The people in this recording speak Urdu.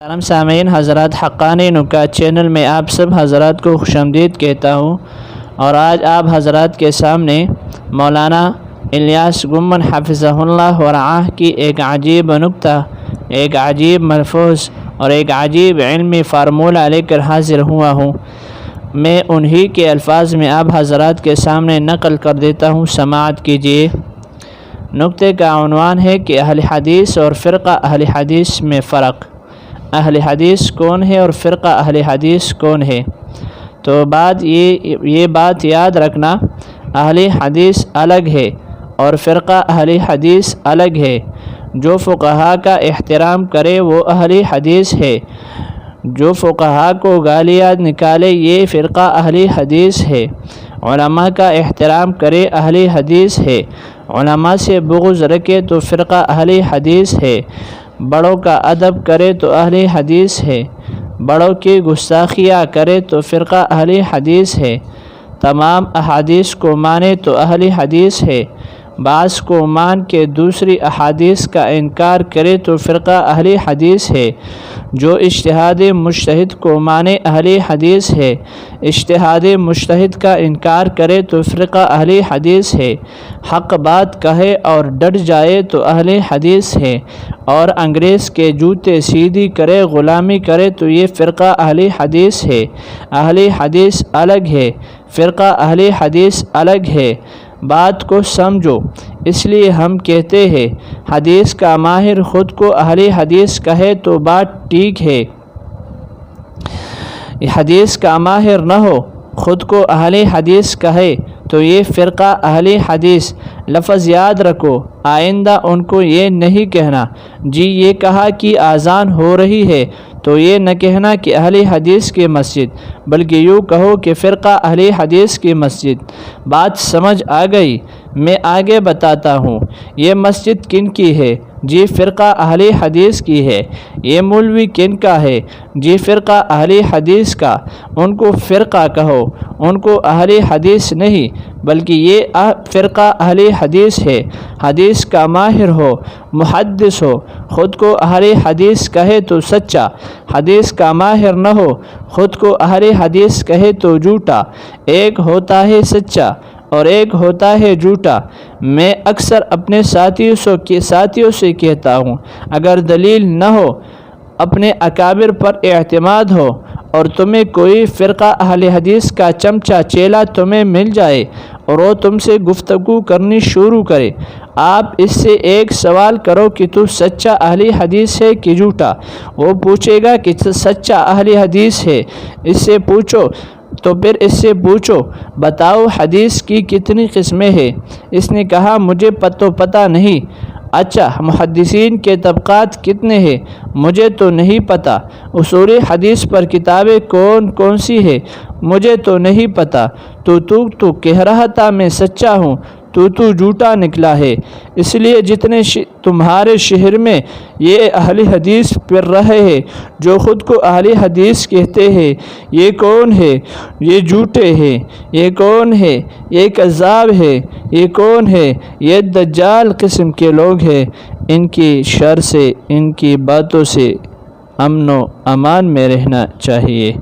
محترم سامعین حضرات، حقانی نکات چینل میں آپ سب حضرات کو خوش آمدید کہتا ہوں، اور آج آپ حضرات کے سامنے مولانا الیاس گمن حفظہ اللہ ورعاہ کی ایک عجیب نکتہ، ایک عجیب ملفوظ اور ایک عجیب علمی فارمولہ لے کر حاضر ہوا ہوں۔ میں انہی کے الفاظ میں آپ حضرات کے سامنے نقل کر دیتا ہوں، سماعت کیجیے۔ نکتے کا عنوان ہے کہ اہل حدیث اور فرقہ اہل حدیث میں فرق۔ اہل حدیث کون ہے اور فرقہ اہل حدیث کون ہے؟ تو یہ بات یاد رکھنا، اہل حدیث الگ ہے اور فرقہ اہل حدیث الگ ہے۔ جو فقہا کا احترام کرے وہ اہل حدیث ہے، جو فقہا کو گالیاں نکالے یہ فرقہ اہل حدیث ہے۔ علماء کا احترام کرے اہل حدیث ہے، علماء سے بغض رکھے تو فرقہ اہل حدیث ہے۔ بڑوں کا ادب کرے تو اہل حدیث ہے، بڑوں کی گستاخیاں کرے تو فرقہ اہل حدیث ہے۔ تمام احادیث کو مانے تو اہل حدیث ہے، بعض کو مان کے دوسری احادیث کا انکار کرے تو فرقہ اہل حدیث ہے۔ جو اجتہاد مجتہد کو مانے اہل حدیث ہے، اجتہاد مجتہد کا انکار کرے تو فرقہ اہل حدیث ہے۔ حق بات کہے اور ڈٹ جائے تو اہل حدیث ہے، اور انگریز کے جوتے سیدھی کرے غلامی کرے تو یہ فرقہ اہل حدیث ہے۔ اہل حدیث الگ ہے، فرقہ اہل حدیث الگ ہے۔ بات کو سمجھو، اس لیے ہم کہتے ہیں حدیث کا ماہر خود کو اہل حدیث کہے تو بات ٹھیک ہے، حدیث کا ماہر نہ ہو خود کو اہل حدیث کہے تو یہ فرقہ اہل حدیث۔ لفظ یاد رکھو، آئندہ ان کو یہ نہیں کہنا جی یہ کہا کہ اذان ہو رہی ہے تو یہ نہ کہنا کہ اہل حدیث کی مسجد، بلکہ یوں کہو کہ فرقہ اہل حدیث کی مسجد۔ بات سمجھ آ گئی؟ میں آگے بتاتا ہوں۔ یہ مسجد کن کی ہے؟ جی فرقہ اہل حدیث کی ہے۔ یہ مولوی کن کا ہے؟ جی فرقہ اہل حدیث کا۔ ان کو فرقہ کہو، ان کو اہل حدیث نہیں، بلکہ یہ فرقہ اہل حدیث ہے۔ حدیث کا ماہر ہو، محدث ہو، خود کو اہل حدیث کہے تو سچا، حدیث کا ماہر نہ ہو خود کو اہل حدیث کہے تو جھوٹا۔ ایک ہوتا ہے سچا اور ایک ہوتا ہے جھوٹا۔ میں اکثر اپنے ساتھیوں سے کہتا ہوں، اگر دلیل نہ ہو، اپنے اکابر پر اعتماد ہو، اور تمہیں کوئی فرقہ اہل حدیث کا چمچہ چیلا تمہیں مل جائے اور وہ تم سے گفتگو کرنی شروع کرے، آپ اس سے ایک سوال کرو کہ تو سچا اہل حدیث ہے کہ جھوٹا؟ وہ پوچھے گا کہ سچا اہل حدیث ہے۔ اس سے پوچھو تو پھر اس سے پوچھو بتاؤ حدیث کی کتنی قسمیں ہیں؟ اس نے کہا مجھے پتہ نہیں۔ اچھا محدثین کے طبقات کتنے ہیں؟ مجھے تو نہیں پتہ۔ اصول حدیث پر کتابیں کون کون سی ہیں؟ مجھے تو نہیں پتہ۔ تو کہہ رہا تھا میں سچا ہوں، تو جھوٹا نکلا ہے۔ اس لیے جتنے تمہارے شہر میں یہ اہل حدیث پھر رہے ہیں جو خود کو اہل حدیث کہتے ہیں، یہ کون ہے؟ یہ جھوٹے ہیں۔ یہ کون ہے؟ یہ کذاب ہے۔ یہ کون ہے؟ یہ دجال قسم کے لوگ ہیں۔ ان کی شر سے، ان کی باتوں سے امن و امان میں رہنا چاہیے۔